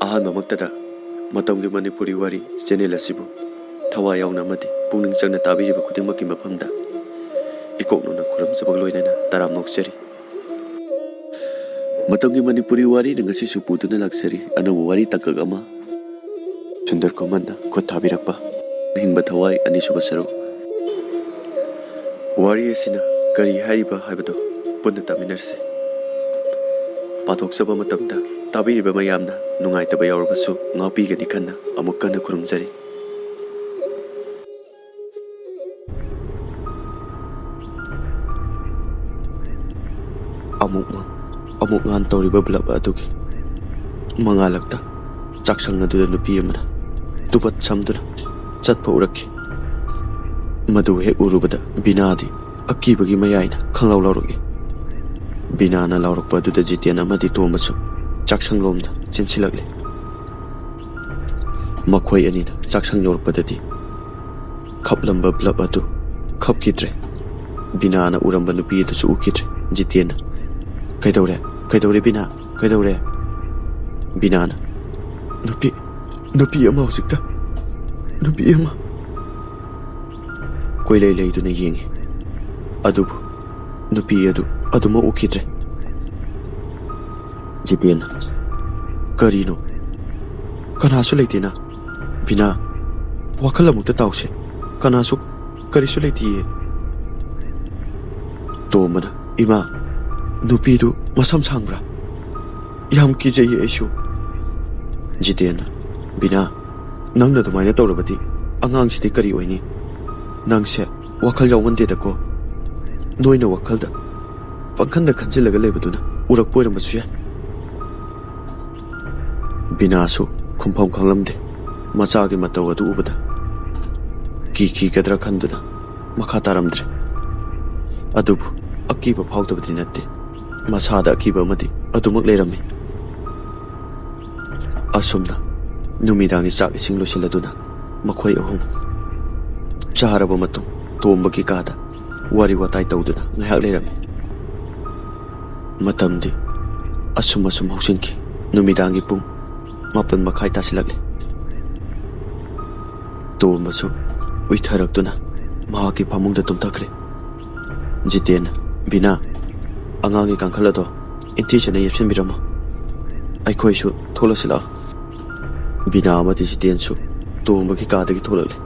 ꯑꯍꯥꯟꯕꯃꯛꯇꯗ ꯃꯇꯝꯒꯤ ꯃꯅꯤꯄꯨꯔꯤ ꯋꯥꯔꯤ ꯆꯦꯅꯦꯜ ꯑꯁꯤꯕꯨ ꯊꯋꯥꯏ ꯌꯥꯎꯅ ꯑꯃꯗꯤ ꯄꯨꯛꯅꯤꯡ ꯆꯪꯅ ꯇꯥꯕꯤꯔꯤꯕ ꯈꯨꯗꯤꯡꯃꯛꯀꯤ ꯃꯐꯝꯗ ꯏꯀꯣꯛꯅꯅ ꯈꯨꯔꯨꯝꯖꯕꯒ ꯂꯣꯏꯅꯅ ꯇꯔꯥꯝ ꯅꯣꯛꯆꯔꯤ꯫ ꯃꯇꯝꯒꯤ ꯃꯅꯤꯄꯨꯔꯤ ꯋꯥꯔꯤꯅ ꯉꯁꯤꯁꯨ ꯄꯨꯗꯨꯅ ꯂꯥꯛꯆꯔꯤ ꯑꯅꯧꯕ ꯋꯥꯔꯤ ꯇꯥꯡꯀꯛ ꯑꯃ ꯁꯨꯟꯗꯔ ꯈꯨꯃꯟꯅ ꯈꯨꯠ ꯊꯥꯕꯤꯔꯛꯄ ꯑꯍꯤꯡꯕ ꯊꯋꯥꯏ ꯑꯅꯤꯁꯨꯕ ꯁꯔꯨꯛ꯫ ꯋꯥꯔꯤ ꯑꯁꯤꯅ ꯀꯔꯤ ꯍꯥꯏꯔꯤꯕ ꯍꯥꯏꯕꯗꯨ ꯄꯨꯟꯅ ꯇꯥꯃꯤꯟꯅꯔꯁꯤ꯫ ꯄꯥꯊꯣꯛꯆꯕ ꯃꯇꯝꯗ ꯇꯥꯕꯤꯔꯤꯕ ꯃꯌꯥꯝꯅ ꯅꯨꯡꯉꯥꯏꯇꯕ ꯌꯥꯎꯔꯕꯁꯨ ꯉꯥꯛꯄꯤꯒꯅꯤ ꯈꯟꯅ ꯑꯃꯨꯛ ꯀꯟꯅ ꯈꯨꯔꯨꯝꯖꯔꯤ꯫ ꯑꯃꯨꯛ ꯉꯥꯟ ꯇꯧꯔꯤꯕ ꯕ꯭ꯂꯕ ꯑꯗꯨꯒꯤ ꯃꯉꯥꯜꯂꯛꯇ ꯆꯥꯛꯁꯪ ꯑꯗꯨꯗ ꯅꯨꯄꯤ ꯑꯃꯅ ꯇꯨꯄꯠ ꯁꯝꯗꯨꯅ ꯆꯠꯄ ꯎꯔꯛꯈꯤ꯫ ꯃꯗꯨ ꯍꯦꯛ ꯎꯔꯨꯕꯗ ꯕꯤꯅꯥꯗꯤ ꯑꯀꯤꯕꯒꯤ ꯃꯌꯥꯏꯅ ꯈꯪꯂꯥꯎ ꯂꯥꯎꯔꯛꯏ꯫ ꯕꯤꯅꯥꯅ ꯂꯥꯎꯔꯛꯄ ꯑꯗꯨꯗ ꯖꯤꯇꯦꯟ ꯑꯃꯗꯤ ꯇꯣꯝꯕꯁꯨ ꯆꯥꯛꯁꯪꯂꯣꯝꯗ ꯆꯦꯟꯁꯤꯜꯂꯛꯂꯦ꯫ ꯃꯈꯣꯏ ꯑꯅꯤꯅ ꯆꯥꯛꯁꯪ ꯌꯧꯔꯛꯄꯗꯗꯤ ꯈꯞꯂꯝꯕ ꯕ꯭ꯂꯕ ꯑꯗꯨ ꯈꯞꯈꯤꯗ꯭ꯔꯦ꯫ ꯕꯤꯅꯥꯅ ꯎꯔꯝꯕ ꯅꯨꯄꯤ ꯑꯗꯨꯁꯨ ꯎꯈꯤꯗ꯭ꯔꯦ꯫ ꯖꯤꯇꯦꯟꯅ ꯀꯩꯗꯧꯔꯦ ꯕꯤꯅꯥ ꯀꯩꯗꯧꯔꯦ? ꯕꯤꯅꯥꯅ ꯅꯨꯄꯤ ꯑꯃ ꯍꯧꯖꯤꯛꯇ ꯅꯨꯄꯤ ꯑꯃ ꯀꯣꯏꯂꯩ ꯂꯩꯗꯨꯅ ꯌꯦꯡꯉꯤ ꯑꯗꯨꯕꯨ ꯅꯨꯄꯤ ꯑꯗꯨ ꯑꯗꯨꯃꯛ ꯎꯈꯤꯗ꯭ꯔꯦ꯫ ꯖꯤꯇꯦꯟꯅ ꯀꯔꯤꯅꯣ ꯀꯅꯥꯁꯨ ꯂꯩꯇꯦꯅ ꯕꯤꯅꯥ ꯋꯥꯈꯜ ꯑꯃꯨꯛꯇ ꯇꯥꯎꯁꯦ ꯀꯔꯤꯁꯨ ꯂꯩꯇꯤꯌꯦ꯫ ꯇꯣꯝꯕꯅ ꯏꯃꯥ ꯅꯨꯄꯤꯗꯨ ꯃꯁꯝ ꯁꯥꯡꯕ꯭ꯔꯥ? ꯌꯥꯝ ꯀꯤꯖꯩꯌꯦ ꯑꯩꯁꯨ꯫ ꯖꯤꯇꯦꯟꯅ ꯕꯤꯅꯥ ꯅꯪꯅ ꯑꯗꯨꯃꯥꯏꯅ ꯇꯧꯔꯕꯗꯤ ꯑꯉꯥꯡꯁꯤꯗꯤ ꯀꯔꯤ ꯑꯣꯏꯅꯤ? ꯅꯪꯁꯦ ꯋꯥꯈꯜ ꯌꯥꯎꯃꯟꯗꯦꯗꯀꯣ꯫ ꯅꯣꯏꯅ ꯋꯥꯈꯜꯗ ꯄꯪꯈꯟꯗ ꯈꯟꯖꯤꯜꯂꯒ ꯂꯩꯕꯗꯨꯅ ꯎꯔꯛꯄ ꯑꯣꯏꯔꯝꯕꯁꯨ ꯌꯥꯏ꯫ ꯕꯤꯅꯥꯁꯨ ꯈꯨꯝꯐꯝ ꯈꯪꯂꯝꯗꯦ꯫ ꯃꯆꯥꯒꯤ ꯃꯇꯧ ꯑꯗꯨ ꯎꯕꯗ ꯀꯤꯈꯤꯒꯗ꯭ꯔꯥ ꯈꯟꯗꯨꯅ ꯃꯈꯥ ꯇꯥꯔꯝꯗ꯭ꯔꯦ꯫ ꯑꯗꯨꯕꯨ ꯑꯀꯤꯕ ꯐꯥꯎꯗꯕꯗꯤ ꯅꯠꯇꯦ꯫ ꯃꯁꯥꯗ ꯑꯀꯤꯕ ꯑꯃꯗꯤ ꯑꯗꯨꯃꯛ ꯂꯩꯔꯝꯃꯤ꯫ ꯑꯁꯨꯝꯅ ꯅꯨꯃꯤꯗꯥꯡꯒꯤ ꯆꯥꯛ ꯏꯁꯤꯡ ꯂꯣꯏꯁꯤꯜꯂꯗꯨꯅ ꯃꯈꯣꯏ ꯑꯍꯨꯝ ꯆꯥꯔꯕ ꯃꯇꯨꯡ ꯇꯣꯝꯕꯒꯤ ꯀꯥꯗ ꯋꯥꯔꯤ ꯋꯥꯇꯥꯏ ꯇꯧꯗꯨꯅ ꯉꯥꯏꯍꯥꯛ ꯂꯩꯔꯝꯃꯤ꯫ ꯃꯇꯝꯗꯤ ꯑꯁꯨꯝ ꯍꯧꯖꯤꯟꯈꯤ꯫ ꯅꯨꯃꯤꯗꯥꯡꯒꯤ ꯄꯨꯡ 7:30 ꯇꯥꯁꯤꯜꯂꯛꯂꯦ꯫ ꯇꯣꯝꯕꯁꯨ ꯎꯏꯊꯔꯛꯇꯨꯅ ꯃꯍꯥꯛꯀꯤ ꯐꯃꯨꯡꯗ ꯇꯨꯝꯊꯈ꯭ꯔꯦ꯫ ꯖꯤꯇꯦꯟꯅ ꯕꯤꯅꯥ ꯑꯉꯥꯡꯒꯤ ꯀꯥꯡꯈꯜ ꯑꯗꯣ ꯏꯟꯊꯤꯖꯅ ꯌꯦꯞꯁꯤꯟꯕꯤꯔꯝꯃꯣ ꯑꯩꯈꯣꯏꯁꯨ ꯊꯣꯛꯂꯁꯤ ꯂꯥꯛꯑꯣ꯫ ꯕꯤꯅꯥ ꯑꯃꯗꯤ ꯖꯤꯇꯦꯟꯁꯨ ꯇꯣꯝꯕꯒꯤ ꯀꯥꯗꯒꯤ ꯊꯣꯛꯂꯛꯂꯦ꯫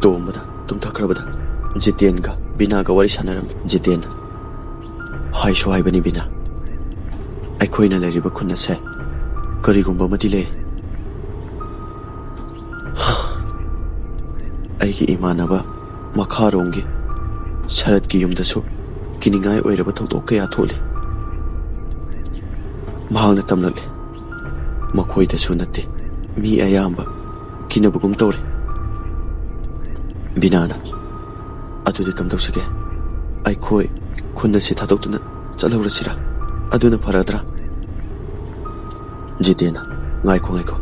ꯇꯣꯝꯕꯅ ꯇꯨꯝꯊꯈ꯭ꯔꯕꯗ ꯖꯤꯇꯦꯟꯒ ꯕꯤꯅꯥꯒ ꯋꯥꯔꯤ ꯁꯥꯟꯅꯔꯝꯃꯤ꯫ ꯖꯤꯇꯦꯟꯅ ꯍꯥꯏꯁꯨ ꯍꯥꯏꯕꯅꯤ ꯕꯤꯅꯥ ꯑꯩꯈꯣꯏꯅ ꯂꯩꯔꯤꯕ ꯈꯨꯟ ꯑꯁꯦ ꯀꯔꯤꯒꯨꯝꯕ ꯑꯃꯗꯤ ꯂꯩ꯫ ꯑꯩꯒꯤ ꯏꯃꯥꯟꯅꯕ ꯃꯈꯥꯔꯣꯝꯒꯤ ꯁꯔꯠꯀꯤ ꯌꯨꯝꯗꯁꯨ ꯀꯤꯅꯤꯡꯉꯥꯏ ꯑꯣꯏꯔꯕ ꯊꯧꯗꯣꯛ ꯀꯌꯥ ꯊꯣꯛꯂꯤ꯫ ꯃꯍꯥꯛꯅ ꯇꯝꯂꯛꯂꯤ ꯃꯈꯣꯏꯗꯁꯨ ꯅꯠꯇꯦ ꯃꯤ ꯑꯌꯥꯝꯕ ꯀꯤꯅꯕꯒꯨꯝ ꯇꯧꯔꯦ꯫ ꯕꯤꯅꯥꯅ ꯑꯗꯨꯗꯤ ꯀꯝꯗꯧꯁꯤꯒꯦ? ꯑꯩꯈꯣꯏ ꯈꯨꯟ ꯑꯁꯤ ꯊꯥꯗꯣꯛꯇꯨꯅ ꯆꯠꯍꯧꯔꯁꯤꯔꯥ? ꯑꯗꯨꯅ ꯐꯔꯗ꯭ꯔꯥ? ꯖꯤꯇꯦꯟꯅ ꯉꯥꯏꯈꯣ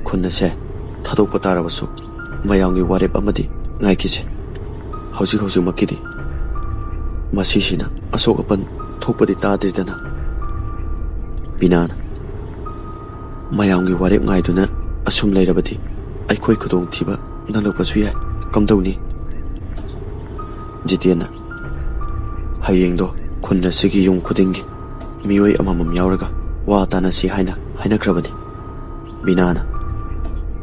ꯈꯨꯟ ꯑꯁꯦ ꯊꯥꯗꯣꯛꯄ ꯇꯥꯔꯕꯁꯨ ꯃꯌꯥꯝꯒꯤ ꯋꯥꯔꯦꯞ ꯑꯃꯗꯤ ꯉꯥꯏꯈꯤꯁꯦ꯫ ꯍꯧꯖꯤꯛꯃꯛꯀꯤꯗꯤ ꯃꯁꯤꯁꯤꯅ ꯑꯁꯣꯛ ꯑꯄꯟ ꯊꯣꯛꯄꯗꯤ ꯇꯥꯗ꯭ꯔꯤꯗꯅ꯫ ꯕꯤꯅꯥꯅ ꯃꯌꯥꯝꯒꯤ ꯋꯥꯔꯦꯞ ꯉꯥꯏꯗꯨꯅ ꯑꯁꯨꯝ ꯂꯩꯔꯕꯗꯤ ꯑꯩꯈꯣꯏ ꯈꯨꯗꯣꯡꯊꯤꯕ ꯅꯪꯂꯛꯄꯁꯨ ꯌꯥꯏ ꯀꯝꯗꯧꯅꯤ? ꯖꯤꯇꯦꯟꯅ ꯍꯌꯦꯡꯗꯣ ꯈꯨꯟ ꯑꯁꯤꯒꯤ ꯌꯨꯝ ꯈꯨꯗꯤꯡꯒꯤ ꯃꯤꯑꯣꯏ ꯑꯃꯃꯝ ꯌꯥꯎꯔꯒ ꯋꯥ ꯇꯥꯟꯅꯁꯤ ꯍꯥꯏꯅ ꯍꯥꯏꯅꯈ꯭ꯔꯕꯅꯤ꯫ ꯕꯤꯅꯥꯅ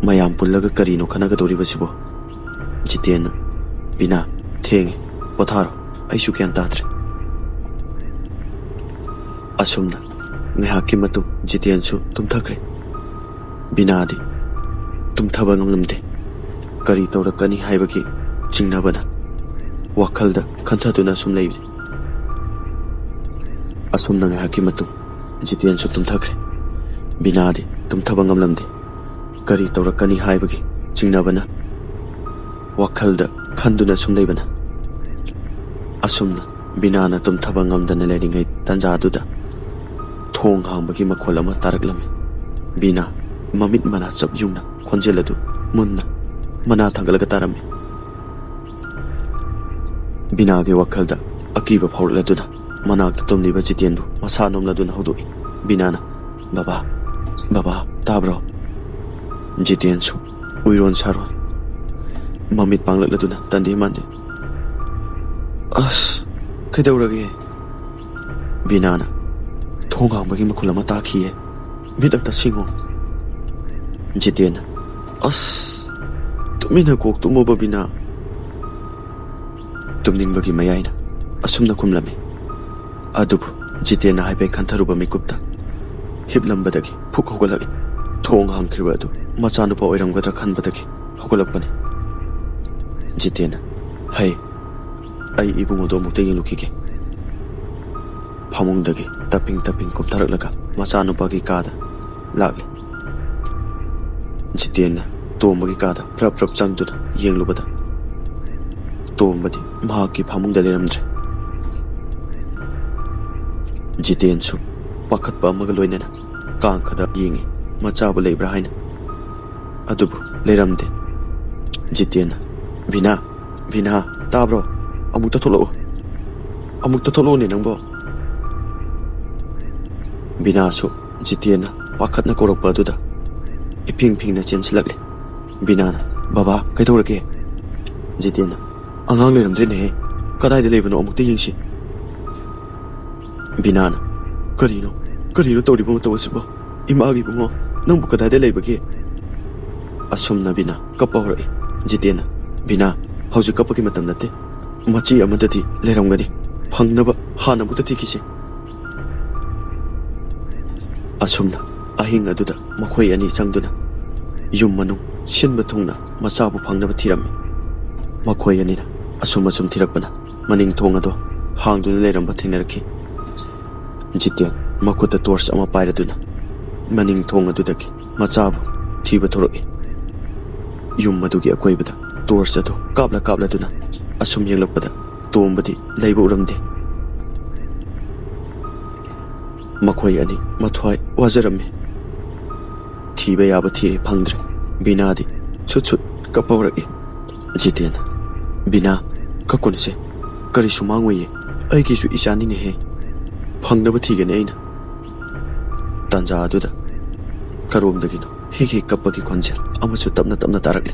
ꯃꯌꯥꯝ ꯄꯨꯜꯂꯒ ꯀꯔꯤꯅꯣ ꯈꯟꯅꯒꯗꯧꯔꯤꯕꯁꯤꯕꯣ? ꯖꯤꯇꯦꯟꯅ ꯕꯤꯅꯥ ꯊꯦꯡꯉꯦ ꯄꯣꯊꯥꯔꯣ ꯑꯩꯁꯨ ꯒ꯭ꯌꯥꯟ ꯇꯥꯗ꯭ꯔꯦ꯫ ꯑꯁꯨꯝꯅ ꯉꯥꯏꯍꯥꯛꯀꯤ ꯃꯇꯨꯡ ꯖꯤꯇꯦꯟꯁꯨ ꯇꯨꯝꯊꯈ꯭ꯔꯦ꯫ ꯕꯤꯅꯥꯗꯤ ꯇꯨꯝꯊꯕ ꯉꯝꯂꯝꯗꯦ꯫ ꯀꯔꯤ ꯇꯧꯔꯛꯀꯅꯤ ꯍꯥꯏꯕꯒꯤ ꯆꯤꯡꯅꯕꯅ ꯋꯥꯈꯜꯗ ꯈꯟꯊꯗꯨꯅ ꯁꯨꯝ ꯂꯩꯔꯤ꯫ ꯑꯁꯨꯝꯅ ꯉꯥꯏꯍꯥꯛꯀꯤ ꯃꯇꯨꯡ ꯖꯤꯇꯦꯟꯁꯨ ꯇꯨꯝꯊꯈ꯭ꯔꯦ꯫ ꯕꯤꯅꯥꯗꯤ ꯇꯨꯝꯊꯕ ꯉꯝꯂꯝꯗꯦ꯫ ꯀꯔꯤ ꯇꯧꯔꯛꯀꯅꯤ ꯍꯥꯏꯕꯒꯤ ꯆꯤꯡꯅꯕꯅ ꯋꯥꯈꯜꯗ ꯈꯟꯗꯨꯅ ꯁꯨꯝ ꯂꯩꯕꯅ ꯑꯁꯨꯝꯅ ꯕꯤꯅꯥꯅ ꯇꯨꯝꯊꯕ ꯉꯝꯗꯅ ꯂꯩꯔꯤꯉꯩ ꯇꯥꯟꯖꯥꯗꯨꯗ ꯊꯣꯡ ꯍꯥꯡꯕꯒꯤ ꯃꯈꯣꯜ ꯑꯃ ꯇꯥꯔꯛꯂꯝꯃꯤ꯫ ꯕꯤꯅꯥ ꯃꯃꯤꯠ ꯃꯅꯥ ꯆꯞ ꯌꯨꯡꯅ ꯈꯣꯟꯖꯦꯜ ꯑꯗꯨ ꯃꯨꯟꯅ ꯃꯅꯥ ꯊꯥꯡꯒꯠꯂꯒ ꯇꯥꯔꯝꯃꯤ꯫ ꯕꯤꯅꯥꯒꯤ ꯋꯥꯈꯜꯗ ꯑꯀꯤꯕ ꯐꯥꯎꯔꯛꯂꯗꯨꯅ ꯃꯅꯥꯛꯇ ꯇꯨꯝꯂꯤꯕ ꯖꯤꯇꯦꯟꯕꯨ ꯃꯁꯥ ꯅꯣꯝꯂꯗꯨꯅ ꯍꯧꯗꯣꯛꯏ꯫ Binana, Baba, Baba, tabro. Jiten su, uiron saron. Mamit panglat laduna, tandi mandi. As, kaidaurage. Binana, thongang bagi makulama takiye. Midam ta singo. Jiten, as, tumina kok tumo babina. Tumning bagi mayaina, asumna kumlami. Adubu, Jiten haibe kantaruba mikupta. Hiblambadagi, puk hogalagi. Thong hangkirwadu, machanupa oiramgadra khanbadagi, hogalakpani. Jiten, hai, ai ibungodo mukta yenglukhige. Phamungdagi, taping kumtaraklaga, machanupagi kada, lagli. Jiten, tombagi kada, prap changduna, yenglubada. Tombadi, mahaki phamungda leramdre. Jiten su, pakhatpa amaga loinana, kangkhada yengi, machabu leibra haina. Adubu, leiramde. Jiten, Bina, tabro, amukta tholo ni nangbo. Bina su, Jiten, pakhatna korokpa aduda. Iping na chensilakle. Bina, Baba, kaidorake. Jiten, angang leiramdre ne, kadai leibano amukta yengsi. Binana, karino toribo tawasibo. Imagi bungo, nang bukada de leibagi. Asumna Bina, kappa horai. Jiten, Bina, hauji kapaki matam nate. Machi amadati leiramgani. Phangnaba hana mutati kisi. Asumna, ahing aduda makhoi ani changduna. Yum manung sinba thungna machabu phangnaba thirammi. Makhoi anina asum thirakpana. Maning thongado hangduna leiramba thingnaraki. Jiten, makuta torch ama pairaduna. Maning thong adudaki machabu thiba thoroi. Yum madugi akoibada torch adu kapla duna. Asum yenglakpada tombadi leiba uramde. Makhoi ani mathwai wajarammi. Thiba yaba thiri phangdre. Binadi chut kapawraki. Jiten, Bina, kakunse kari sumangwe aigi su isani ne he. Phangnaba thigane aina. Tanja aduda karomdagino hiki kappagi khonjel amachu tapna tarakle.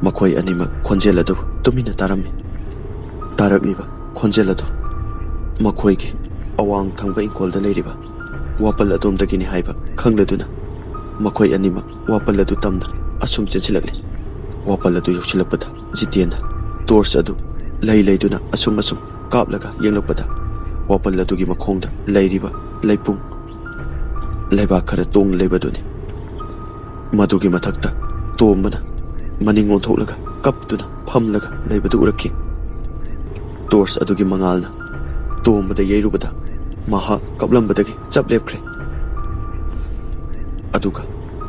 Makhoi anima khonjel adu tumina tarammi. Tarakliba khonjel adu makhoi gi awang thangba ingkolda leiriba wapal adomdagini haiba khangladuna makhoi anima wapal adu tamna asum chenchilakle. Wapal adu yokchilakpada Jiten torch adu leiduna asum kaplaga yenglakpada wapal adugi makhongda leiriba leipung leiba khara tong leibaduni. Madugi mathakta tombana maning onthoklaga kaptuna phamlaga leibadu urakki. Torch adugi mangalna tombada yeirubada maha kaplambadagi chaplepkhre. Aduga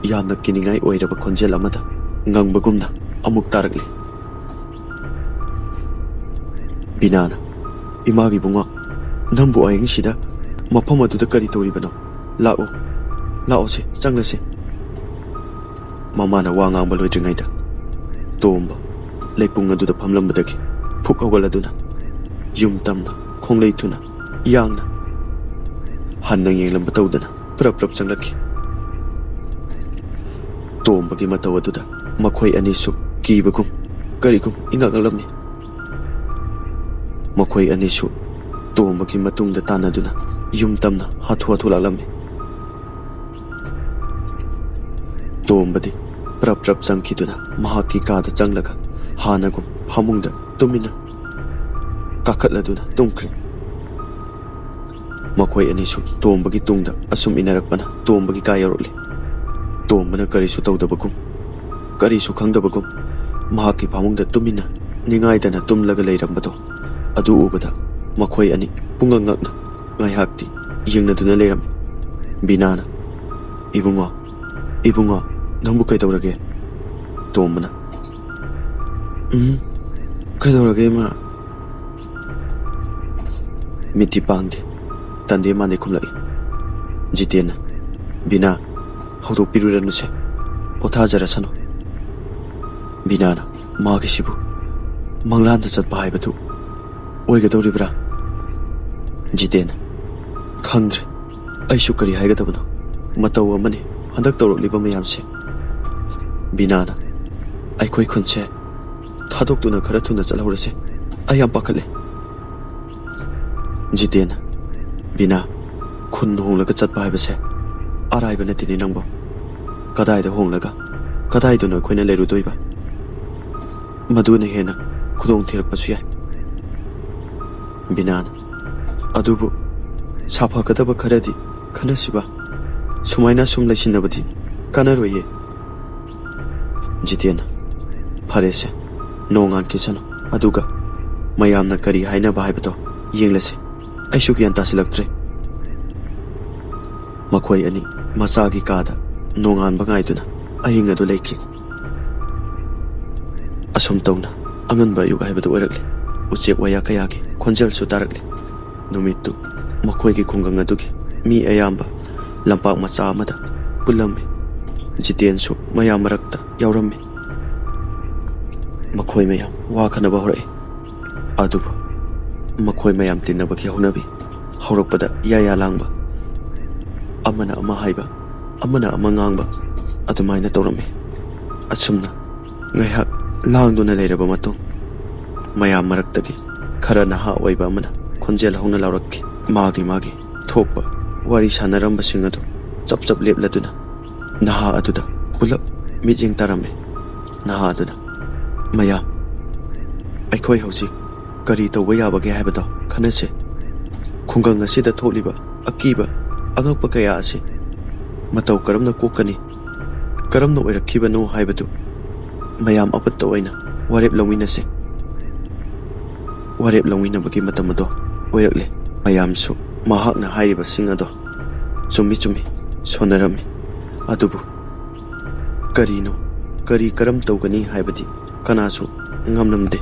yamna kiningai oiraba khonjel amada ngangbagumna amuk tarakli. Binana, imagi bunga nambu ayeng sida mafam aduda kari toribano. Lao se changlase. Mamana wa ngangba loidringaida. Tomba leipung aduda phamlambadagi phuk hogaladuna yum tamna khongleithuna yangna hanna yenglamba tawdana prap changlakki. Tombagi mataw aduda makhoi anisu kibagum karigum ingaklamni. Makhoi anisu tombagi matungda tanaduna yum tamna hathu laklamni. Tombadi prap changkiduna mahaki kada changlaga hanagum phamungda tumina kakhatladuna tungkre. Makhoi anisu tombagi tungda asum inarakpana tombagi kayaroli. Tombana karisu tawdabagum karisu khangdabagum mahaki phamungda tumina ningaidana tumlaga leirambado adu ubada makhoi ani pungangakna ngaihakti yengnaduna leiram. Binana, ibungo nambu kaidawrage. Tombana, kaidawrage ma miti pangde tande mane kumlai. Jiten, Bina, hodok piruranuse pothajarasano. Binana magisibu manglanda chatpa haibatu oigadoribra. Jiten, khangdre ꯑꯩꯁꯨ ꯀꯔꯤ ꯍꯥꯏꯒꯗꯕꯅꯣ ꯃꯇꯧ ꯑꯃꯅꯤ ꯍꯟꯗꯛ ꯇꯧꯔꯛꯂꯤꯕ ꯃꯌꯥꯝꯁꯦ ꯕꯤꯅꯥꯅ ꯑꯩꯈꯣꯏ ꯈꯨꯟꯁꯦ ꯊꯥꯗꯣꯛꯇꯨꯅ ꯈꯔ ꯊꯨꯅ ꯆꯠꯍꯧꯔꯁꯦ ꯑꯩ ꯌꯥꯝ ꯄꯥꯈꯠꯂꯦ ꯖꯤꯇꯦꯟ ꯕꯤꯅꯥ ꯈꯨꯟ ꯍꯣꯡꯂꯒ ꯆꯠꯄ ꯍꯥꯏꯕꯁꯦ ꯑꯔꯥꯏꯕ ꯅꯠꯇꯦꯅꯦ ꯅꯪꯕꯣ ꯀꯗꯥꯏꯗ ꯍꯣꯡꯂꯒ ꯀꯗꯥꯏꯗꯅꯣ ꯑꯩꯈꯣꯏꯅ ꯂꯩꯔꯨꯗꯣꯏꯕ ꯃꯗꯨꯅ ꯍꯦꯟꯅ ꯈꯨꯗꯣꯡ ꯊꯤꯔꯛꯄꯁꯨ ꯌꯥꯏ ꯕꯤꯅꯥꯅ ꯑꯗꯨꯕꯨ ꯁꯥꯐꯒꯗꯕ ꯈꯔꯗꯤ ꯈꯟꯅꯁꯤꯕ ꯁꯨꯃꯥꯏꯅ ꯁꯨꯝ ꯂꯩꯁꯤꯟꯅꯕꯗꯤ ꯀꯥꯟꯅꯔꯣꯏꯌꯦ ꯖꯤꯇꯦꯟ ꯐꯔꯦꯁꯦ ꯅꯣꯡꯉꯥꯟꯈꯤꯁꯅꯨ ꯑꯗꯨꯒ ꯃꯌꯥꯝꯅ ꯀꯔꯤ ꯍꯥꯏꯅꯕ ꯍꯥꯏꯕꯗꯣ ꯌꯦꯡꯂꯁꯤ ꯑꯩꯁꯨ ꯒ꯭ꯌꯥꯟ ꯇꯥꯁꯤꯜꯂꯛꯇ꯭ꯔꯦ ꯃꯈꯣꯏ ꯑꯅꯤ ꯃꯆꯥꯒꯤ ꯀꯥꯗ ꯅꯣꯡꯉꯥꯟꯕ ꯉꯥꯏꯗꯨꯅ ꯑꯍꯤꯡ ꯑꯗꯨ ꯂꯩꯈꯤ ꯑꯁꯨꯝ ꯇꯧꯅ ꯑꯉꯟꯕ ꯑꯌꯨꯛ ꯍꯥꯏꯕꯗꯨ ꯑꯣꯏꯔꯛꯂꯤ ꯎꯆꯦꯛ ꯋꯥꯌꯥ ꯀꯌꯥꯒꯤ ꯈꯣꯟꯖꯦꯜꯁꯨ ꯇꯥꯔꯛꯂꯤ ꯅꯨꯃꯤꯠꯇꯨ ꯃꯈꯣꯏꯒꯤ ꯈꯨꯡꯒꯪ ꯑꯗꯨꯒꯤ ꯃꯤ ꯑꯌꯥꯝꯕ ꯂꯝꯄꯥꯛ ꯃꯆꯥ ꯑꯃꯗ ꯄꯨꯜꯂꯝꯃꯤ ꯖꯤꯇꯦꯟꯁꯨ ꯃꯌꯥꯝ ꯃꯔꯛꯇ ꯌꯥꯎꯔꯝꯃꯤ ꯃꯈꯣꯏ ꯃꯌꯥꯝ ꯋꯥ ꯈꯟꯅꯕ ꯍꯧꯔꯛꯏ ꯑꯗꯨꯕꯨ ꯃꯈꯣꯏ ꯃꯌꯥꯝ ꯇꯤꯟꯅꯕꯒꯤ ꯍꯧꯅꯕꯤ ꯍꯧꯔꯛꯄꯗ ꯌꯥꯌꯥ ꯂꯥꯡꯕ ꯑꯃꯅ ꯑꯃ ꯍꯥꯏꯕ ꯑꯃꯅ ꯑꯃ ꯉꯥꯡꯕ ꯑꯗꯨꯃꯥꯏꯅ ꯇꯧꯔꯝꯃꯤ ꯑꯁꯨꯝꯅ ꯉꯥꯏꯍꯥꯛ ꯂꯥꯡꯗꯨꯅ ꯂꯩꯔꯕ ꯃꯇꯨꯡ ꯃꯌꯥꯝ ꯃꯔꯛꯇꯒꯤ ꯈꯔ ꯅꯍꯥ ꯑꯣꯏꯕ ꯑꯃꯅ ꯈꯣꯟꯖꯦꯜ ꯍꯧꯅ ꯂꯥꯎꯔꯛꯈꯤ ꯃꯥꯒꯤ ꯊꯣꯛꯄ ꯋꯥꯔꯤ ꯁꯥꯟꯅꯔꯝꯕꯁꯤꯡ ꯑꯗꯨ ꯆꯞ ꯆꯞ ꯂꯦꯞꯂꯗꯨꯅ ꯅꯍꯥ ꯑꯗꯨꯗ ꯄꯨꯂꯞ ꯃꯤꯠꯌꯦꯡ ꯇꯥꯔꯝꯃꯤ ꯅꯍꯥ ꯑꯗꯨꯅ ꯃꯌꯥꯝ ꯑꯩꯈꯣꯏ ꯍꯧꯖꯤꯛ ꯀꯔꯤ ꯇꯧꯕ ꯌꯥꯕꯒꯦ ꯍꯥꯏꯕꯗꯣ ꯈꯟꯅꯁꯦ ꯈꯨꯡꯒꯪ ꯑꯁꯤꯗ ꯊꯣꯛꯂꯤꯕ ꯑꯀꯤꯕ ꯑꯉꯛꯄ ꯀꯌꯥ ꯑꯁꯤ ꯃꯇꯧ ꯀꯔꯝꯅ ꯀꯣꯛꯀꯅꯤ ꯀꯔꯝꯅ ꯑꯣꯏꯔꯛꯈꯤꯕꯅꯣ ꯍꯥꯏꯕꯗꯨ ꯃꯌꯥꯝ ꯑꯄꯨꯟꯇ ꯑꯣꯏꯅ ꯋꯥꯔꯦꯞ ꯂꯧꯃꯤꯟꯅꯁꯦ ꯋꯥꯔꯦꯞ ꯂꯧꯃꯤꯟꯅꯕꯒꯤ ꯃꯇꯝ ꯑꯗꯣ ꯑꯣꯏꯔꯛꯂꯦ ꯃꯌꯥꯝꯁꯨ ꯃꯍꯥꯛꯅ ꯍꯥꯏꯔꯤꯕꯁꯤꯡ ꯑꯗꯣ ꯆꯨꯝꯃꯤ ꯁꯣꯟꯅꯔꯝꯃꯤ ꯑꯗꯨꯕꯨ ꯀꯔꯤꯅꯣ ꯀꯔꯝ ꯇꯧꯒꯅꯤ ꯍꯥꯏꯕꯗꯤ ꯀꯅꯥꯁꯨ ꯉꯝꯂꯝꯗꯦ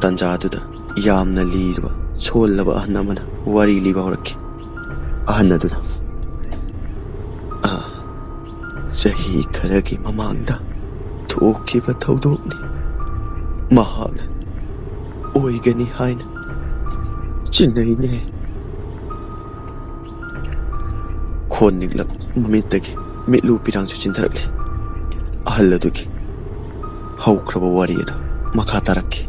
ꯇꯟꯖꯥ ꯑꯗꯨꯗ ꯌꯥꯝꯅ ꯂꯤꯔꯕ ꯁꯣꯜꯂꯕ ꯑꯍꯟ ꯑꯃꯅ ꯋꯥꯔꯤ ꯂꯤꯕ ꯍꯧꯔꯛꯈꯤ ꯑꯍꯟ ꯑꯗꯨꯅ ꯆꯍꯤ ꯈꯔꯒꯤ ꯃꯃꯥꯡꯗ ꯊꯣꯛꯈꯤꯕ ꯊꯧꯗꯣꯛꯅꯤ ꯃꯍꯥꯛꯅ ꯑꯣꯏꯒꯅꯤ ꯍꯥꯏꯅ ꯆꯤꯡꯅꯩꯅꯦ ꯈꯣꯟ ꯅꯤꯛꯂꯞ ꯃꯃꯤꯠꯇꯒꯤ ꯃꯤꯠꯂꯨ ꯄꯤꯔꯥꯡꯁꯨ ꯆꯤꯟꯊꯔꯛꯂꯤ ꯑꯍꯜ ꯑꯗꯨꯒꯤ ꯍꯧꯈ꯭ꯔꯕ ꯋꯥꯔꯤ ꯑꯗꯨ ꯃꯈꯥ ꯇꯥꯔꯛꯈꯤ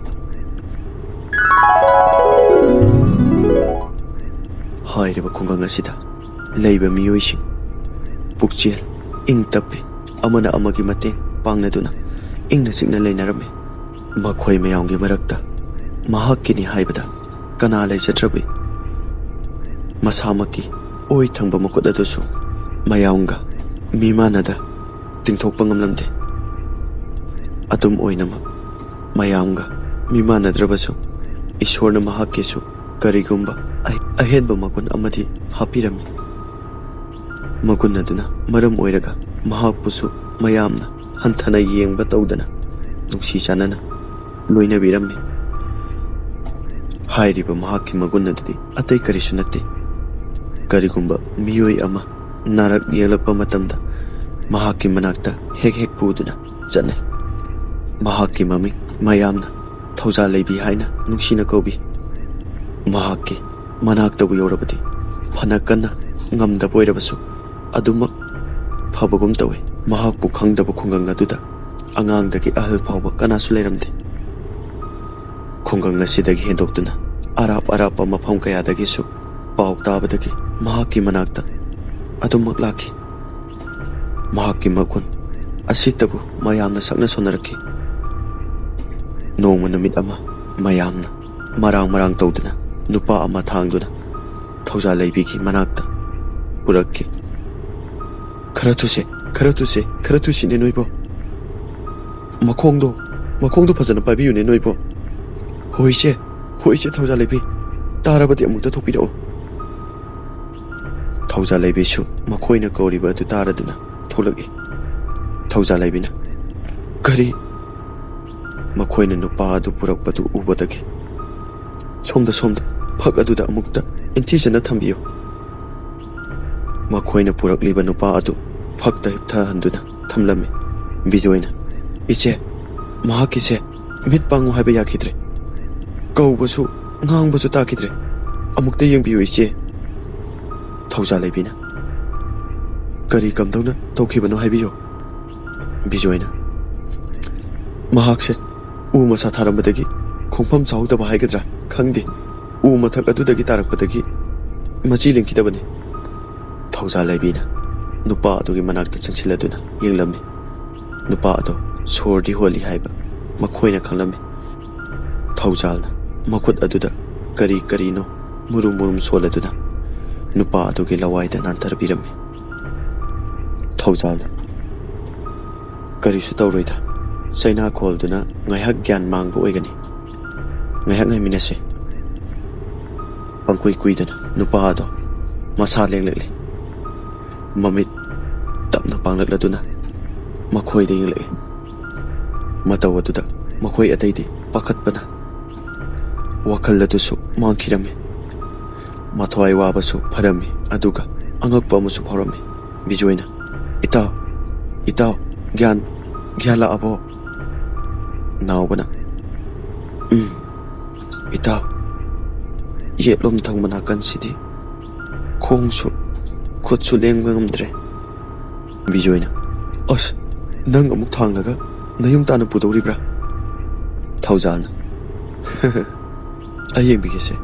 ꯍꯥꯏꯔꯤꯕ ꯈꯨꯡꯒꯪ ꯑꯁꯤꯗ ꯂꯩꯕ ꯃꯤꯑꯣꯏꯁꯤꯡ ꯄꯨꯛꯆꯦꯜ ꯏꯪ ꯇꯞꯄꯤ ꯑꯃꯅ ꯑꯃꯒꯤ ꯃꯇꯦꯡ ꯄꯥꯡꯅꯗꯨꯅ ꯏꯪꯅ ꯆꯤꯛꯅ ꯂꯩꯅꯔꯝꯃꯤ ꯃꯈꯣꯏ ꯃꯌꯥꯝꯒꯤ ꯃꯔꯛꯇ ꯃꯍꯥꯛꯀꯤꯅꯤ ꯍꯥꯏꯕꯗ ꯀꯅꯥ ꯂꯩꯖꯗ꯭ꯔꯕꯤ ꯃꯁꯥꯃꯛꯀꯤ ꯑꯣꯏ ꯊꯪꯕ ꯃꯈꯨꯠ ꯑꯗꯨꯁꯨ ꯃꯌꯥꯝꯒ ꯃꯤꯃꯥꯟꯅꯗ ꯇꯤꯡꯊꯣꯛꯄ ꯉꯝꯂꯝꯗꯦ ꯑꯗꯨꯝ ꯑꯣꯏꯅꯃꯛ ꯃꯌꯥꯝꯒ ꯃꯤꯃꯥꯟꯅꯗ꯭ꯔꯕꯁꯨ ꯏꯁꯣꯔꯅ ꯃꯍꯥꯛꯀꯤꯁꯨ ꯀꯔꯤꯒꯨꯝꯕ ꯑꯍꯦꯟꯕ ꯃꯒꯨꯟ ꯑꯃꯗꯤ ꯍꯥꯞꯄꯤꯔꯝꯃꯤ ꯃꯒꯨꯟ ꯑꯗꯨꯅ ꯃꯔꯝ ꯑꯣꯏꯔꯒ ꯃꯍꯥꯛꯄꯨꯁꯨ ꯃꯌꯥꯝꯅ ꯍꯟꯊꯅ ꯌꯦꯡꯕ ꯇꯧꯗꯅ ꯅꯨꯡꯁꯤ ꯆꯥꯟꯅꯅ ꯂꯣꯏꯅꯕꯤꯔꯝꯃꯤ ꯍꯥꯏꯔꯤꯕ ꯃꯍꯥꯛꯀꯤ ꯃꯒꯨꯟ ꯑꯗꯨꯗꯤ ꯑꯇꯩ ꯀꯔꯤꯁꯨ ꯅꯠꯇꯦ ꯀꯔꯤꯒꯨꯝꯕ ꯃꯤꯑꯣꯏ ꯑꯃ ꯅꯥꯔꯛ ꯌꯦꯛꯂꯛꯄ ꯃꯇꯝꯗ ꯃꯍꯥꯛꯀꯤ ꯃꯅꯥꯛꯇ ꯍꯦꯛ ꯄꯨꯗꯨꯅ ꯆꯠꯅꯩ ꯃꯍꯥꯛꯀꯤ ꯃꯃꯤꯡ ꯃꯌꯥꯝꯅ ꯊꯧꯖꯥꯂꯩꯕꯤ ꯍꯥꯏꯅ ꯅꯨꯡꯁꯤꯅ ꯀꯧꯕꯤ ꯃꯍꯥꯛꯀꯤ ꯃꯅꯥꯛꯇꯕꯨ ꯌꯧꯔꯕꯗꯤ ꯐꯅ ꯀꯟꯅ ꯉꯝꯗꯕ ꯑꯣꯏꯔꯕꯁꯨ ꯑꯗꯨꯃꯛ ꯐꯕꯒꯨꯝ ꯇꯧꯏ ꯃꯍꯥꯛꯄꯨ ꯈꯪꯗꯕ ꯈꯨꯡꯒꯪ ꯑꯗꯨꯗ ꯑꯉꯥꯡꯗꯒꯤ ꯑꯍꯜ ꯐꯥꯎꯕ ꯀꯅꯥꯁꯨ ꯂꯩꯔꯝꯗꯦ ꯈꯨꯡꯒꯪ ꯑꯁꯤꯗꯒꯤ ꯍꯦꯟꯗꯣꯛꯇꯨꯅ ꯑꯔꯥꯞꯄ ꯃꯐꯝ ꯀꯌꯥꯗꯒꯤꯁꯨ ꯄꯥꯎ ꯇꯥꯕꯗꯒꯤ ꯃꯍꯥꯛꯀꯤ ꯃꯅꯥꯛꯇ ꯑꯗꯨꯃꯛ ꯂꯥꯛꯈꯤ ꯃꯍꯥꯛꯀꯤ ꯃꯒꯨꯟ ꯑꯁꯤꯇꯕꯨ ꯃꯌꯥꯝꯅ ꯁꯛꯅ ꯁꯣꯟꯅꯔꯛꯈꯤ ꯅꯣꯡꯃ ꯅꯨꯃꯤꯠ ꯑꯃ ꯃꯌꯥꯝꯅ ꯃꯔꯥꯡ ꯇꯧꯗꯨꯅ ꯅꯨꯄꯥ ꯑꯃ ꯊꯥꯡꯗꯨꯅ ꯊꯧꯖꯥꯂꯩꯕꯤꯒꯤ ꯃꯅꯥꯛꯇ ꯄꯨꯔꯛꯈꯤ ꯈꯔ ꯊꯨꯁꯤꯅꯦ ꯅꯣꯏꯕꯣ ꯃꯈꯣꯡꯗꯣ ꯐꯖꯅ ꯄꯥꯏꯕꯤꯌꯨꯅꯦ ꯅꯣꯏꯕꯣ ꯍꯣꯏ ꯏꯆꯦ ꯊꯧꯖꯥꯂꯩꯕꯤ ꯇꯥꯔꯕꯗꯤ ꯑꯃꯨꯛꯇ ꯊꯣꯛꯄꯤꯔꯛꯑꯣ ꯊꯧꯖꯥꯂꯩꯕꯤꯁꯨ ꯃꯈꯣꯏꯅ ꯀꯧꯔꯤꯕ ꯑꯗꯨ ꯇꯥꯔꯗꯨꯅ ꯊꯣꯛꯂꯛꯏ ꯊꯧꯖꯥꯂꯩꯕꯤꯅ ꯀꯔꯤ ꯃꯈꯣꯏꯅ ꯅꯨꯄꯥ ꯑꯗꯨ ꯄꯨꯔꯛꯄꯗꯨ ꯎꯕꯗꯒꯤ ꯁꯣꯝꯗ ꯐꯛ ꯑꯗꯨꯗ ꯑꯃꯨꯛꯇ ꯏꯟꯊꯤꯖꯅ ꯊꯝꯕꯤꯌꯨ ꯃꯈꯣꯏꯅ ꯄꯨꯔꯛꯂꯤꯕ ꯅꯨꯄꯥ ꯑꯗꯨ ꯐꯛꯇ ꯍꯤꯞꯊꯍꯟꯗꯨꯅ ꯊꯝꯂꯝꯃꯤ ꯕꯤꯖꯣꯏꯅ ꯏꯆꯦ ꯃꯍꯥꯛꯀꯤꯁꯦ ꯃꯤꯠ ꯄꯥꯡꯉꯨ ꯍꯥꯏꯕ ꯌꯥꯈꯤꯗ꯭ꯔꯦ ꯀꯧꯕꯁꯨ ꯉꯥꯡꯕꯁꯨ ꯇꯥꯈꯤꯗ꯭ꯔꯦ ꯑꯃꯨꯛꯇ ꯌꯦꯡꯕꯤꯌꯨ ꯏꯆꯦ ꯊꯧꯖꯥꯜ ꯂꯩꯕꯤꯅ ꯀꯔꯤ ꯀꯝꯗꯧꯅ ꯇꯧꯈꯤꯕꯅꯣ ꯍꯥꯏꯕꯤꯌꯨ ꯕꯤꯖꯣꯏꯅ ꯃꯍꯥꯛꯁꯦ ꯎ ꯃꯁꯥ ꯊꯥꯔꯝꯕꯗꯒꯤ ꯈꯣꯡꯐꯝ ꯆꯥꯍꯧꯗꯕ ꯍꯥꯏꯒꯗ꯭ꯔꯥ ꯈꯪꯗꯦ ꯎ ꯃꯊꯛ ꯑꯗꯨꯗꯒꯤ ꯇꯥꯔꯛꯄꯗꯒꯤ ꯃꯆꯤ ꯂꯦꯡꯈꯤꯗꯕꯅꯤ ꯊꯧꯖꯥꯜ ꯂꯩꯕꯤꯅ ꯅꯨꯄꯥ ꯑꯗꯨꯒꯤ ꯃꯅꯥꯛꯇ ꯆꯪꯁꯤꯜꯂꯗꯨꯅ ꯌꯦꯡꯂꯝꯃꯤ ꯅꯨꯄꯥ ꯑꯗꯣ ꯁꯣꯔꯗꯤ ꯍꯣꯜꯂꯤ ꯍꯥꯏꯕ ꯃꯈꯣꯏꯅ ꯈꯪꯂꯝꯃꯤ ꯊꯧꯖꯥꯜꯅ ꯃꯈꯨꯠ ꯑꯗꯨꯗ ꯀꯔꯤ ꯀꯔꯤꯅꯣ ꯃꯨꯔꯨꯝ ꯃꯨꯔꯨꯝ ꯁꯣꯜꯂꯗꯨꯅ ꯅꯨꯄꯥ ꯑꯗꯨꯒꯤ ꯂꯋꯥꯏꯗ ꯅꯥꯟꯊꯔꯕꯤꯔꯝꯃꯤ ꯊꯧꯖꯥꯜꯅ ꯀꯔꯤꯁꯨ ꯇꯧꯔꯣꯏꯗ ꯆꯩꯅꯥꯈꯣꯜꯗꯨꯅ ꯉꯥꯏꯍꯥꯛ ꯒ꯭ꯌꯥꯟ ꯃꯥꯡꯕ ꯑꯣꯏꯒꯅꯤ ꯉꯥꯏꯍꯥꯛ ꯉꯥꯏꯃꯤꯟꯅꯁꯤ ꯄꯪꯀꯨꯏ ꯀꯨꯏꯗꯅ ꯅꯨꯄꯥ ꯑꯗꯣ ꯃꯁꯥ ꯂꯦꯡꯂꯛꯂꯤ ꯃꯃꯤꯠ ꯇꯞꯅ ꯄꯥꯡꯂꯛꯂꯗꯨꯅ ꯃꯈꯣꯏꯗ ꯌꯦꯡꯂꯛꯏ ꯃꯇꯧ ꯑꯗꯨꯗ ꯃꯈꯣꯏ ꯑꯇꯩꯗꯤ ꯄꯥꯈꯠꯄꯅ ꯋꯥꯈꯜ ꯑꯗꯨꯁꯨ ꯃꯥꯡꯈꯤꯔꯝꯃꯤ ꯃꯊ꯭ꯋꯥꯏ ꯋꯥꯕꯁꯨ ꯐꯔꯝꯃꯤ ꯑꯗꯨꯒ ꯑꯉꯛꯄ ꯑꯃꯁꯨ ꯐꯥꯎꯔꯝꯃꯤ ꯕꯤꯖꯣꯏꯅ ꯏꯇꯥꯎ ꯏꯇꯥꯎ ꯒ꯭ꯌꯥꯟ ꯂꯥꯛꯑꯕꯣ ꯅꯥꯎꯕꯅ ꯏꯇꯥꯎ ꯌꯦꯠꯂꯣꯝ ꯊꯪꯕ ꯅꯥꯀꯟꯁꯤꯗꯤ ꯈꯣꯡꯁꯨ ꯈꯨꯠꯁꯨ ꯂꯦꯡꯕ ꯉꯝꯗ꯭ꯔꯦ ꯕꯤꯖꯣꯏꯅ ꯑꯁ ꯅꯪ ꯑꯃꯨꯛ ꯊꯥꯡꯂꯒ ꯅꯌꯨꯝ ꯇꯥꯅ ꯄꯨꯗꯧꯔꯤꯕ꯭ꯔꯥ ꯊꯧꯖꯥꯜꯅ ꯑꯩ ꯌꯦꯡꯕꯤꯒꯦꯁꯦ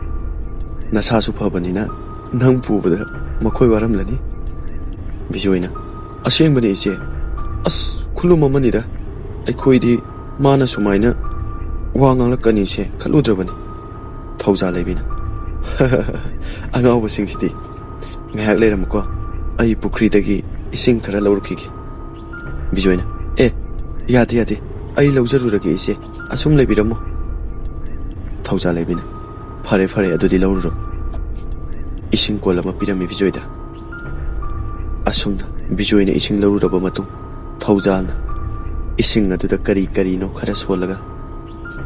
ꯅꯁꯥꯁꯨ ꯐꯕꯅꯤꯅ ꯅꯪ ꯄꯨꯕꯗ ꯃꯈꯣꯏ ꯋꯥꯔꯝꯂꯅꯤ ꯕꯤꯖꯣꯏꯅ ꯑꯁꯦꯡꯕꯅꯤ ꯏꯆꯦ ꯑꯁ ꯈꯨꯂꯨꯝ ꯑꯃꯅꯤꯗ ꯑꯩꯈꯣꯏꯗꯤ ꯃꯥꯅ ꯁꯨꯃꯥꯏꯅ ꯋꯥ ꯉꯥꯡꯂꯛꯀꯅꯤꯁꯦ ꯈꯜꯂꯨꯗ꯭ꯔꯕꯅꯤ ꯊꯧꯖꯥꯜ ꯂꯩꯕꯤꯅ ꯑꯉꯥꯎꯕꯁꯤꯡꯁꯤꯗꯤ ꯉꯥꯏꯍꯥꯛ ꯂꯩꯔꯝꯃꯨꯀꯣ ꯑꯩ ꯄꯨꯈ꯭ꯔꯤꯗꯒꯤ ꯏꯁꯤꯡ ꯈꯔ ꯂꯧꯔꯛꯈꯤꯒꯦ ꯕꯤꯖꯣꯏꯅ ꯌꯥꯗꯦ ꯌꯥꯗꯦ ꯑꯩ ꯂꯧꯖꯔꯨꯔꯒꯦ ꯏꯆꯦ ꯑꯁꯨꯝ ꯂꯩꯕꯤꯔꯝꯃꯣ ꯊꯧꯖꯥꯜ ꯂꯩꯕꯤꯅ ꯐꯔꯦ ꯐꯔꯦ ꯑꯗꯨꯗꯤ ꯂꯧꯔꯨꯔꯣ ꯏꯁꯤꯡ ꯀꯣꯜ ꯑꯃ ꯄꯤꯔꯝꯃꯤ ꯕꯤꯖꯣꯏꯗ ꯑꯁꯨꯝꯅ ꯕꯤꯖꯣꯏꯅ ꯏꯁꯤꯡ ꯂꯧꯔꯨꯔꯕ ꯃꯇꯨꯡ ꯊꯧꯖꯥꯜꯅ ꯏꯁꯤꯡ ꯑꯗꯨꯗ ꯀꯔꯤ ꯀꯔꯤꯅꯣ ꯈꯔ ꯁꯣꯜꯂꯒ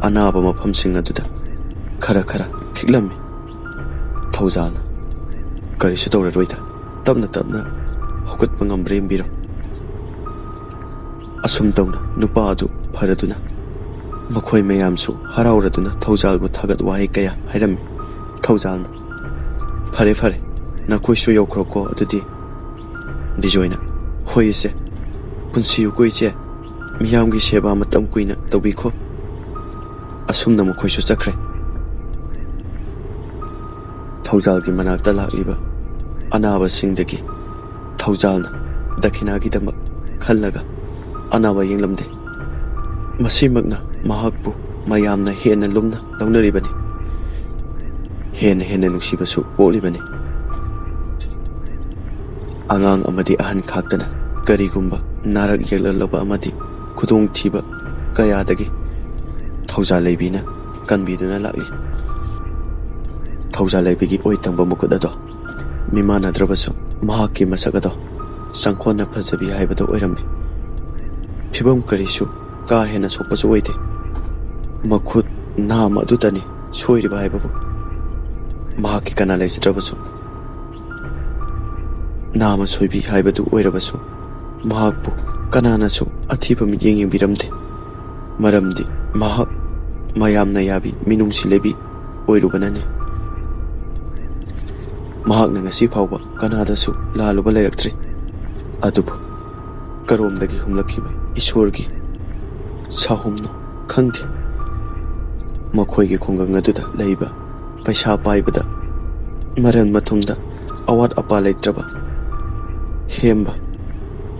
ꯑꯅꯥꯕ ꯃꯐꯝꯁꯤꯡ ꯑꯗꯨꯗ ꯈꯔ ꯈꯤꯛꯂꯝꯃꯤ ꯊꯧꯖꯥꯜꯅ ꯀꯔꯤꯁꯨ ꯇꯧꯔꯔꯣꯏꯗ ꯇꯞꯅ ꯇꯞꯅ ꯍꯧꯒꯠꯄ ꯉꯝꯕ꯭ꯔꯥ ꯌꯦꯡꯕꯤꯔꯣ ꯑꯁꯨꯝ ꯇꯧꯅ ꯅꯨꯄꯥ ꯑꯗꯨ ꯐꯔꯗꯨꯅ ꯃꯈꯣꯏ ꯃꯌꯥꯝꯁꯨ ꯍꯔꯥꯎꯔꯗꯨꯅ ꯊꯧꯖꯥꯜꯕꯨ ꯊꯥꯒꯠ ꯋꯥꯍꯩ ꯀꯌꯥ ꯍꯥꯏꯔꯝꯃꯤ ꯊꯧꯖꯥꯜꯅ ꯐꯔꯦ ꯐꯔꯦ ꯅꯈꯣꯏꯁꯨ ꯌꯧꯈ꯭ꯔꯣꯀꯣ ꯑꯗꯨꯗꯤ ꯕꯤꯖꯣꯏꯅ ꯍꯣꯏ ꯏꯆꯦ ꯄꯨꯟꯁꯤꯌꯨꯀꯣ ꯏꯆꯦ ꯃꯤꯌꯥꯝꯒꯤ ꯁꯦꯕꯥ ꯃꯇꯝ ꯀꯨꯏꯅ ꯇꯧꯕꯤꯈꯣ ꯑꯁꯨꯝꯅ ꯃꯈꯣꯏꯁꯨ ꯆꯠꯈ꯭ꯔꯦ ꯊꯧꯖꯥꯜꯒꯤ ꯃꯅꯥꯛꯇ ꯂꯥꯛꯂꯤꯕ ꯑꯅꯥꯕꯁꯤꯡꯗꯒꯤ ꯊꯧꯖꯥꯜꯅ ꯗꯈꯤꯅꯥꯒꯤꯗꯃꯛ ꯈꯜꯂꯒ ꯑꯅꯥꯕ ꯌꯦꯡꯂꯝꯗꯦ ꯃꯁꯤꯃꯛꯅ ꯃꯍꯥꯛꯄꯨ ꯃꯌꯥꯝꯅ ꯍꯦꯟꯅ ꯂꯨꯝꯅ ꯂꯧꯅꯔꯤꯕꯅꯤ ꯍꯦꯟꯅ ꯅꯨꯡꯁꯤꯕꯁꯨ ꯄꯣꯛꯂꯤꯕꯅꯤ ꯑꯉꯥꯡ ꯑꯃꯗꯤ ꯑꯍꯟ ꯈꯥꯛꯇꯅ ꯀꯔꯤꯒꯨꯝꯕ ꯅꯥꯔꯛ ꯌꯦꯛꯂꯛꯂꯕ ꯑꯃꯗꯤ ꯈꯨꯗꯣꯡꯊꯤꯕ ꯀꯌꯥꯗꯒꯤ ꯊꯧꯖꯥꯜ ꯂꯩꯕꯤꯅ ꯀꯟꯕꯤꯗꯨꯅ ꯂꯥꯛꯂꯤ ꯊꯧꯖꯥꯜ ꯂꯩꯕꯤꯒꯤ ꯑꯣꯏ ꯇꯪꯕ ꯃꯈꯨꯠ ꯑꯗꯣ ꯃꯤꯃꯥꯟꯅꯗ꯭ꯔꯕꯁꯨ ꯃꯍꯥꯛꯀꯤ ꯃꯁꯛ ꯑꯗꯣ ꯆꯪꯈꯣꯟꯅ ꯐꯖꯕꯤ ꯍꯥꯏꯕꯗꯣ ꯑꯣꯏꯔꯝꯃꯤ ꯐꯤꯕꯝ ꯀꯔꯤꯁꯨ ꯀꯥ ꯍꯦꯟꯅ ꯁꯣꯛꯄꯁꯨ ꯑꯣꯏꯗꯦ ꯃꯈꯨꯠ ꯅꯥꯝꯃ ꯑꯗꯨꯇꯅꯤ ꯁꯣꯏꯔꯤꯕ ꯍꯥꯏꯕꯕꯨ ꯃꯍꯥꯛꯀꯤ ꯀꯅꯥ ꯂꯩꯖꯗ꯭ꯔꯕꯁꯨ ꯅꯥꯝꯃ ꯁꯣꯏꯕꯤ ꯍꯥꯏꯕꯗꯨ ꯑꯣꯏꯔꯕꯁꯨ ꯃꯍꯥꯛꯄꯨ ꯀꯅꯥꯅꯁꯨ ꯑꯊꯤꯕ ꯃꯤꯠꯌꯦꯡ ꯌꯦꯡꯕꯤꯔꯝꯗꯦ ꯃꯔꯝꯗꯤ ꯃꯍꯥꯛ ꯃꯌꯥꯝꯅ ꯌꯥꯕꯤ ꯃꯤꯅꯨꯡꯁꯤ ꯂꯩꯕꯤ ꯑꯣꯏꯔꯨꯕꯅꯅꯤ ꯃꯍꯥꯛꯅ ꯉꯁꯤ ꯐꯥꯎꯕ ꯀꯅꯥꯗꯁꯨ ꯂꯥꯜꯂꯨꯕ ꯂꯩꯔꯛꯇ꯭ꯔꯤ ꯑꯗꯨꯕꯨ ꯀꯔꯣꯝꯗꯒꯤ ꯍꯨꯝꯂꯛꯈꯤꯕ ꯏꯁꯣꯔꯒꯤ ꯁꯥꯍꯨꯝꯅꯣ ꯈꯪꯗꯦ ꯃꯈꯣꯏꯒꯤ ꯈꯨꯡꯒꯪ ꯑꯗꯨꯗ ꯂꯩꯕ ꯄꯩꯁꯥ ꯄꯥꯏꯕꯗ ꯃꯔꯟ ꯃꯊꯨꯝꯗ ꯑꯋꯥꯠ ꯑꯄꯥ ꯂꯩꯇ꯭ꯔꯕ ꯍꯦꯝꯕ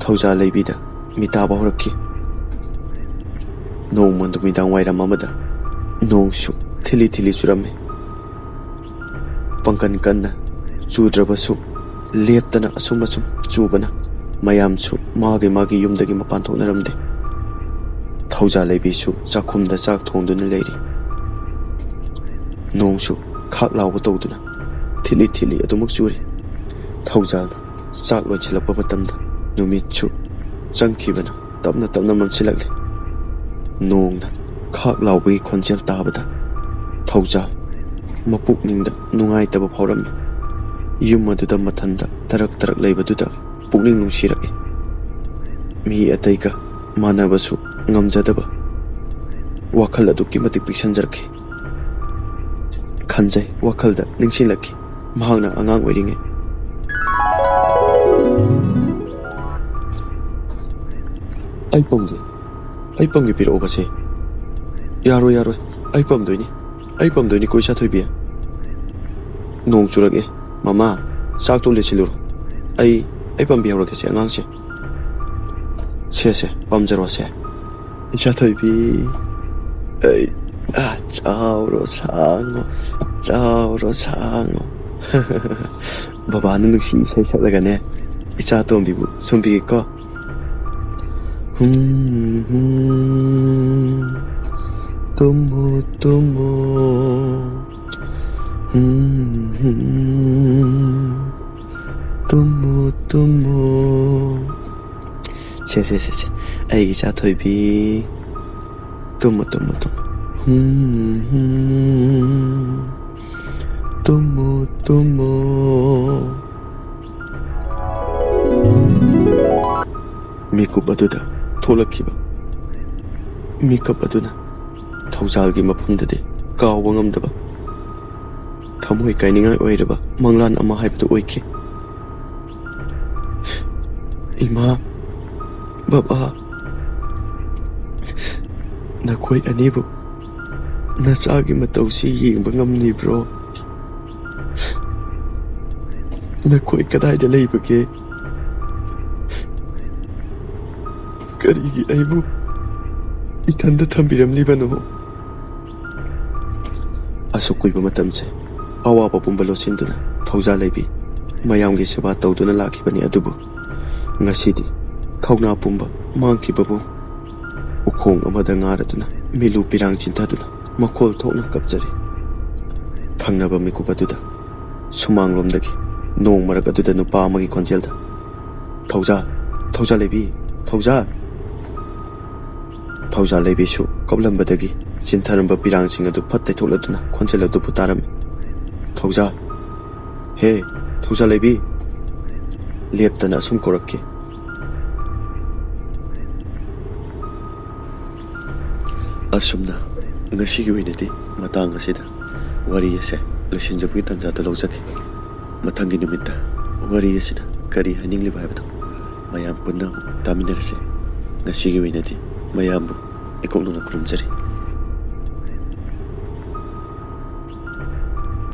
ꯊꯧꯖꯥꯜ ꯂꯩꯕꯤꯗ ꯃꯤꯇꯥꯕ ꯍꯧꯔꯛꯈꯤ ꯅꯣꯡꯃ ꯅꯨꯃꯤꯗꯥꯡ ꯋꯥꯏꯔꯝ ꯑꯃꯗ ꯅꯣꯡꯁꯨ ꯊꯤꯂꯤ ꯆꯨꯔꯝꯃꯤ ꯄꯪꯀꯟ ꯀꯟꯅ ꯆꯨꯗ꯭ꯔꯕꯁꯨ ꯂꯦꯞꯇꯅ ꯑꯁꯨꯝ ꯆꯨꯕꯅ ꯃꯌꯥꯝꯁꯨ ꯃꯥꯒꯤ ꯌꯨꯝꯗꯒꯤ ꯃꯄꯥꯟ ꯊꯣꯛꯅꯔꯝꯗꯦ ꯊꯧꯖꯥꯜ ꯂꯩꯕꯤꯁꯨ ꯆꯥꯛꯈꯨꯝꯗ ꯆꯥꯛ ꯊꯣꯡꯗꯨꯅ ꯂꯩꯔꯤ ꯅꯣꯡꯁꯨ ꯈꯥꯛ ꯂꯥꯎꯕ ꯇꯧꯗꯨꯅ ꯊꯤꯂꯤ ꯑꯗꯨꯃꯛ ꯆꯨꯔꯤ ꯊꯧꯖꯥꯜꯅ ꯆꯥꯛ ꯂꯣꯏꯁꯤꯜꯂꯛꯄ ꯃꯇꯝꯗ ꯅꯨꯃꯤꯠꯁꯨ ꯆꯪꯈꯤꯕꯅ ꯇꯞꯅ ꯃꯝꯁꯤꯜꯂꯛꯂꯤ ꯅꯣꯡꯅ ꯈꯥꯛ ꯂꯥꯎꯕꯒꯤ ꯈꯣꯟꯖꯦꯜ ꯇꯥꯕꯗ ꯊꯧꯖꯥꯜ ꯃꯄꯨꯛꯅꯤꯡꯗ ꯅꯨꯡꯉꯥꯏꯇꯕ ꯐꯥꯎꯔꯝꯃꯤ ꯌꯨꯝ ꯑꯗꯨꯗ ꯃꯊꯟꯗ ꯇꯔꯛ ꯂꯩꯕꯗꯨꯗ ꯄꯨꯛꯅꯤꯡ ꯅꯨꯡꯁꯤꯔꯛꯏ ꯃꯤ ꯑꯇꯩꯒ ꯃꯥꯟꯅꯕꯁꯨ ꯉꯝꯖꯗꯕ ꯋꯥꯈꯜ ꯑꯗꯨꯛꯀꯤ ꯃꯇꯤꯛ ꯄꯤꯛꯁꯟꯖꯔꯛꯈꯤ ꯈꯟꯖꯩ ꯋꯥꯈꯜꯗ ꯅꯤꯡꯁꯤꯡꯂꯛꯈꯤ ꯃꯍꯥꯛꯅ ꯑꯉꯥꯡ ꯑꯣꯏꯔꯤꯉꯩ ai pamge piro base yaro ai pam doini koi sa thoi bia nong churage mama sak to le chilur ai pam bi hawra ke se ngang se pam jaro se isa thoi bi ai chao ro sango baba nung si sai sa ne isa to bi bu sum bi ko tumo se ai isa thoi bi tumo Mikub aduda tholakhiba mikap aduna thaujalgi mafumdade kawba ngamdaba thamoi kainingai oiraba manglan ama haibdu oikhi ima baba nakoi anibu nachagi matausi yengba ngamni bro nakoi kadaida leibage karigi aibu itanda thambiramlibano asukui matamse awaba pumbalo sinduna thauja leibi mayamgi seba tawduna lakhibani adubu ngasidi thauna pumba mangki babu ukhong amada ngaraduna milu pirang chintaduna makol thokna kapjari thangnaba mikubaduda sumanglomdagi nong marak aduda nupa amagi konjelda thauja leibi thauja leibisu kablambadagi chintaramba pirang sing adu phatte tholaduna khonjeladu putaram thauja leibi leptana sum korakki asumna ngasigi oinadi matang asida wari ase losinjabgi tanjata lawjaki mathangi numitta wari asina kari haningliba haibado mayam punna taminarse ngasigi oinadi mayambu ikoknuna kurumjari